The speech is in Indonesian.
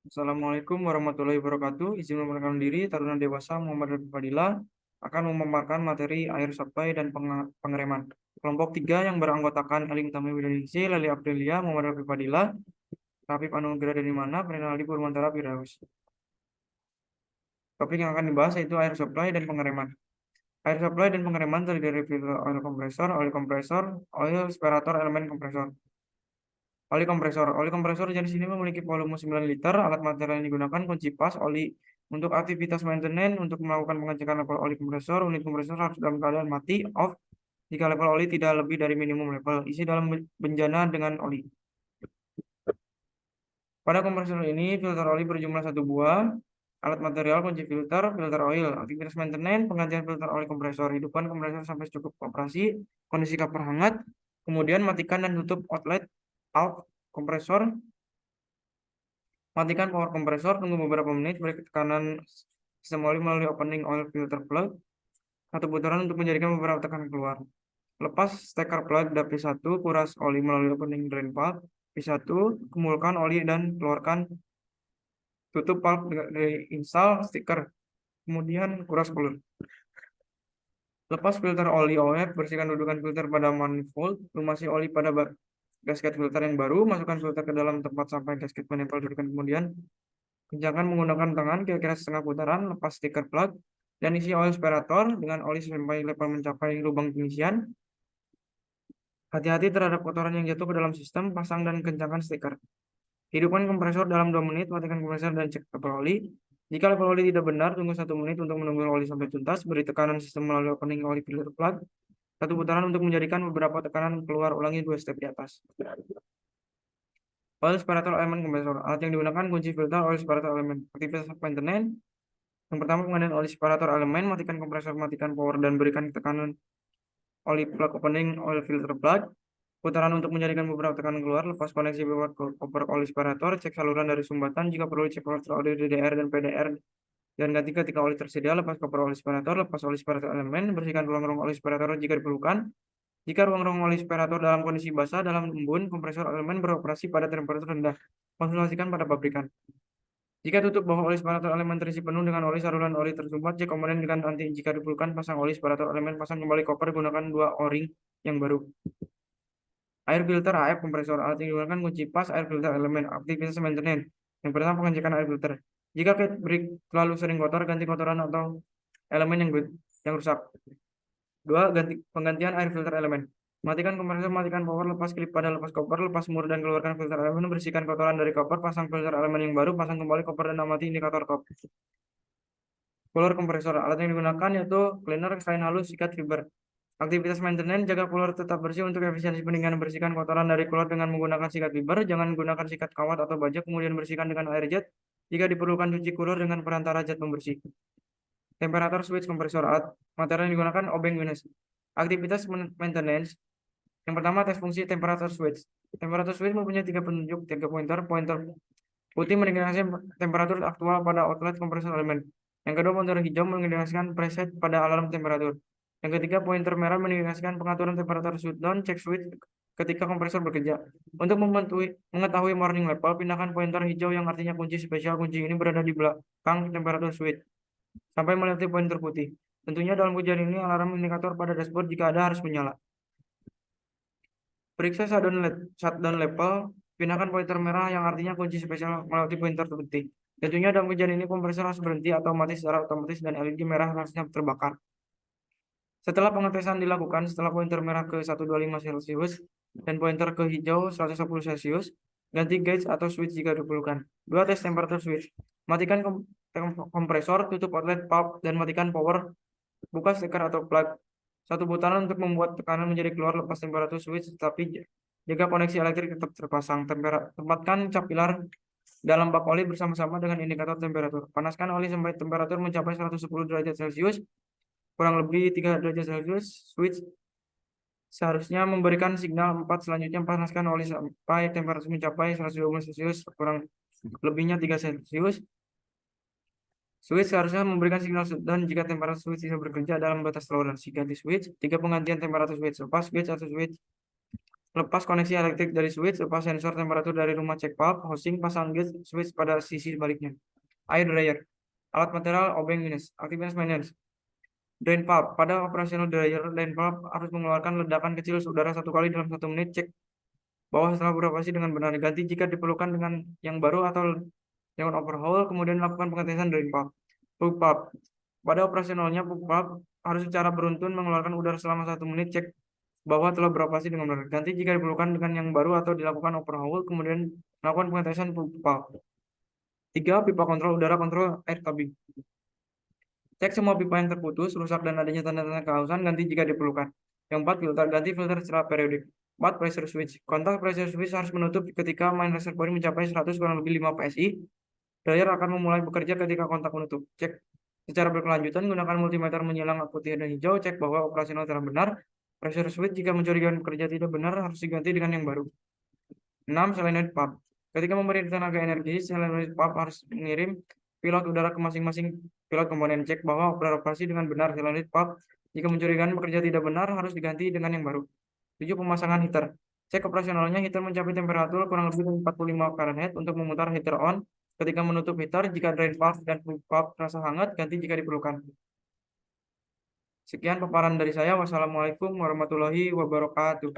Assalamualaikum warahmatullahi wabarakatuh. Izin memperkenalkan diri, Taruna Dewasa Muhammad Rafi Fadila akan memaparkan materi air supply dan pengereman. Kelompok 3 yang beranggotakan Eling Tami Widiningsih, Leli Aprilia, Muhammad Rafi Fadila, Rafif Anugrah dari mana, Prenaldi Purwantara Firaus. Topik yang akan dibahas yaitu air supply dan pengereman. Air supply dan pengereman terdiri dari filter oil kompresor, oil separator, elemen kompresor. Oli kompresor jenis ini memiliki volume 9 liter. Alat material yang digunakan kunci pas, oli. Untuk aktivitas maintenance, untuk melakukan pengecekan level oli kompresor, unit kompresor harus dalam keadaan mati, off, jika level oli tidak lebih dari minimum level. Isi dalam bejana dengan oli. Pada kompresor ini, filter oli berjumlah 1 buah. Alat material kunci filter oil. Aktivitas maintenance, penggantian filter oli kompresor. Hidupkan kompresor sampai cukup operasi, kondisi cover hangat. Kemudian matikan dan tutup outlet off kompresor. Matikan power kompresor, tunggu beberapa menit, beri tekanan sistem oli melalui opening oil filter plug. 1 putaran untuk menjadikan beberapa tekanan keluar. Lepas steker plug P1, kuras oli melalui opening drain valve. P1, kumulkan oli dan keluarkan. Tutup valve dari install stiker. Kemudian kuras cooler. Lepas filter oli OF, bersihkan dudukan filter pada manifold. Lumasi oli pada gasket filter yang baru. Masukkan filter ke dalam tempat sampai gasket menempel dudukan. Kemudian kencangkan menggunakan tangan kira-kira setengah putaran, lepas stiker plug, dan isi oil separator dengan oli sampai level mencapai lubang pengisian. Hati-hati terhadap kotoran yang jatuh ke dalam sistem, pasang dan kencangkan stiker. Hidupkan kompresor dalam 2 menit, matikan kompresor dan cek level oli. Jika level oli tidak benar, tunggu 1 menit untuk menunggu oli sampai tuntas. Beri tekanan sistem melalui opening oli filter plug. 1 putaran untuk menjadikan beberapa tekanan keluar, ulangi 2 step di atas. Oil separator elemen kompresor. Alat yang digunakan kunci filter oil separator elemen. Aktivitas maintenance. Yang pertama, pengendalian oli separator elemen, matikan kompresor, matikan power, dan berikan tekanan oli plug opening oil filter plug. Putaran untuk menjadikan beberapa tekanan keluar, lepas koneksi bawah ke koper oli separator, cek saluran dari sumbatan, jika perlu cek filter oli DDR dan PDR, dan ganti ketika oli tersedia, lepas koper oli separator, lepas oli separator elemen, bersihkan ruang-ruang oli separator jika diperlukan. Jika ruang-ruang oli separator dalam kondisi basah, dalam embun, kompresor elemen beroperasi pada temperatur rendah. Konsultasikan pada pabrikan. Jika tutup bawah oli separator elemen terisi penuh dengan oli, saluran oli tersumbat, cek komponen dengan anti. Jika diperlukan, pasang oli separator elemen, pasang kembali koper, gunakan 2 o-ring yang baru. Air filter AF kompresor. Alat yang digunakan kunci pas, air filter elemen. Aktivitas maintenance. Yang pertama, pengecekan air filter. Jika cat break terlalu sering kotor, ganti kotoran atau elemen yang rusak. 2. Penggantian air filter elemen. Matikan kompresor, matikan power, lepas klip pada lepas koper, lepas mur dan keluarkan filter elemen, bersihkan kotoran dari koper, pasang filter elemen yang baru, pasang kembali koper dan amati indikator top. Cooler kompresor. Alat yang digunakan yaitu cleaner, kain halus, sikat fiber. Aktivitas maintenance, jaga cooler tetap bersih untuk efisiensi pendinginan. Bersihkan kotoran dari cooler dengan menggunakan sikat fiber, jangan gunakan sikat kawat atau baja, kemudian bersihkan dengan air jet. Jika diperlukan, cuci cooler dengan perantara jet pembersih. Temperatur switch kompresor. Alat material yang digunakan obeng minus. Aktivitas maintenance. Yang pertama, tes fungsi temperatur switch. Temperatur switch mempunyai 3 penunjuk, 3 pointer. Pointer putih mengindikasikan temperatur aktual pada outlet kompresor elemen. Yang kedua, pointer hijau mengindikasikan preset pada alarm temperatur. Yang ketiga, pointer merah mengindikasikan pengaturan temperatur shutdown, cek switch ketika kompresor bekerja. Untuk mengetahui warning level, pindahkan pointer hijau yang artinya kunci spesial. Kunci ini berada di belakang temperatur switch sampai melewati pointer putih. Tentunya dalam ujian ini alarm indikator pada dashboard jika ada harus menyala. Periksa shutdown level, pindahkan pointer merah yang artinya kunci spesial melewati pointer putih. Tentunya dalam ujian ini kompresor harus berhenti secara otomatis dan LED merah harusnya terbakar. Setelah pengetesan dilakukan, setelah pointer merah ke 125 Celcius dan pointer ke hijau 110 Celcius, ganti gauge atau switch jika diperlukan. 2. Tes temperatur switch. Matikan kompresor, tutup outlet valve, dan matikan power. Buka steker atau plug. 1 putaran untuk membuat tekanan menjadi keluar, lepas temperatur switch, tetapi jaga koneksi elektrik tetap terpasang. Tempatkan cap pilar dalam bak oli bersama-sama dengan indikator temperatur. Panaskan oli sampai temperatur mencapai 110 derajat Celcius, kurang lebih 3 derajat Celcius. Switch seharusnya memberikan signal 4. Selanjutnya, panaskan oli sampai temperatur mencapai 120 Celcius, kurang lebihnya 3 Celcius. Switch seharusnya memberikan signal shutdown jika temperatur switch tidak bekerja dalam batas toleransi. Ganti switch. 3. Penggantian temperatur switch. Lepas switch atau switch Lepas koneksi elektrik dari switch, lepas sensor temperatur dari rumah cek valve, hosing, pasang gauge switch pada sisi sebaliknya. Air dryer. Alat material obeng minus. Aktivitas maintenance. Drain valve. Pada operasional dryer, drain valve harus mengeluarkan ledakan kecil udara 1 kali dalam 1 menit. Cek bawah setelah beroperasi dengan benar. Ganti jika diperlukan dengan yang baru atau dengan overhaul, kemudian lakukan pengetesan drain valve. Plug valve. Pada operasionalnya, plug valve harus secara beruntun mengeluarkan udara selama 1 menit. Cek bahwa telah beroperasi dengan benar. Ganti jika diperlukan dengan yang baru atau dilakukan overhaul, kemudian melakukan pengetesan plug valve. 3. Pipa kontrol udara, kontrol air cabin. Cek semua pipa yang terputus, rusak, dan adanya tanda-tanda kehausan, ganti jika diperlukan. Yang 4. Filter, ganti filter secara periodik. 4. Pressure switch. Kontak pressure switch harus menutup ketika main reservoir mencapai 100 kurang lebih 5 PSI. Dryer akan memulai bekerja ketika kontak menutup. Cek secara berkelanjutan, gunakan multimeter menyilang putih dan hijau. Cek bahwa operasional telah benar. Pressure switch jika mencurigakan bekerja tidak benar harus diganti dengan yang baru. 6. Solenoid pump. Ketika memberi tenaga energi, solenoid pump harus mengirim pilot udara ke masing-masing pilot komponen. Cek bahwa beroperasi dengan benar. Solenoid pump jika mencurigakan bekerja tidak benar harus diganti dengan yang baru. 7. Pemasangan heater. Cek operasionalnya, heater mencapai temperatur kurang lebih 45 Fahrenheit untuk memutar heater on. Ketika menutup heater, jika drain valve dan plug valve terasa hangat, ganti jika diperlukan. Sekian paparan dari saya. Wassalamualaikum warahmatullahi wabarakatuh.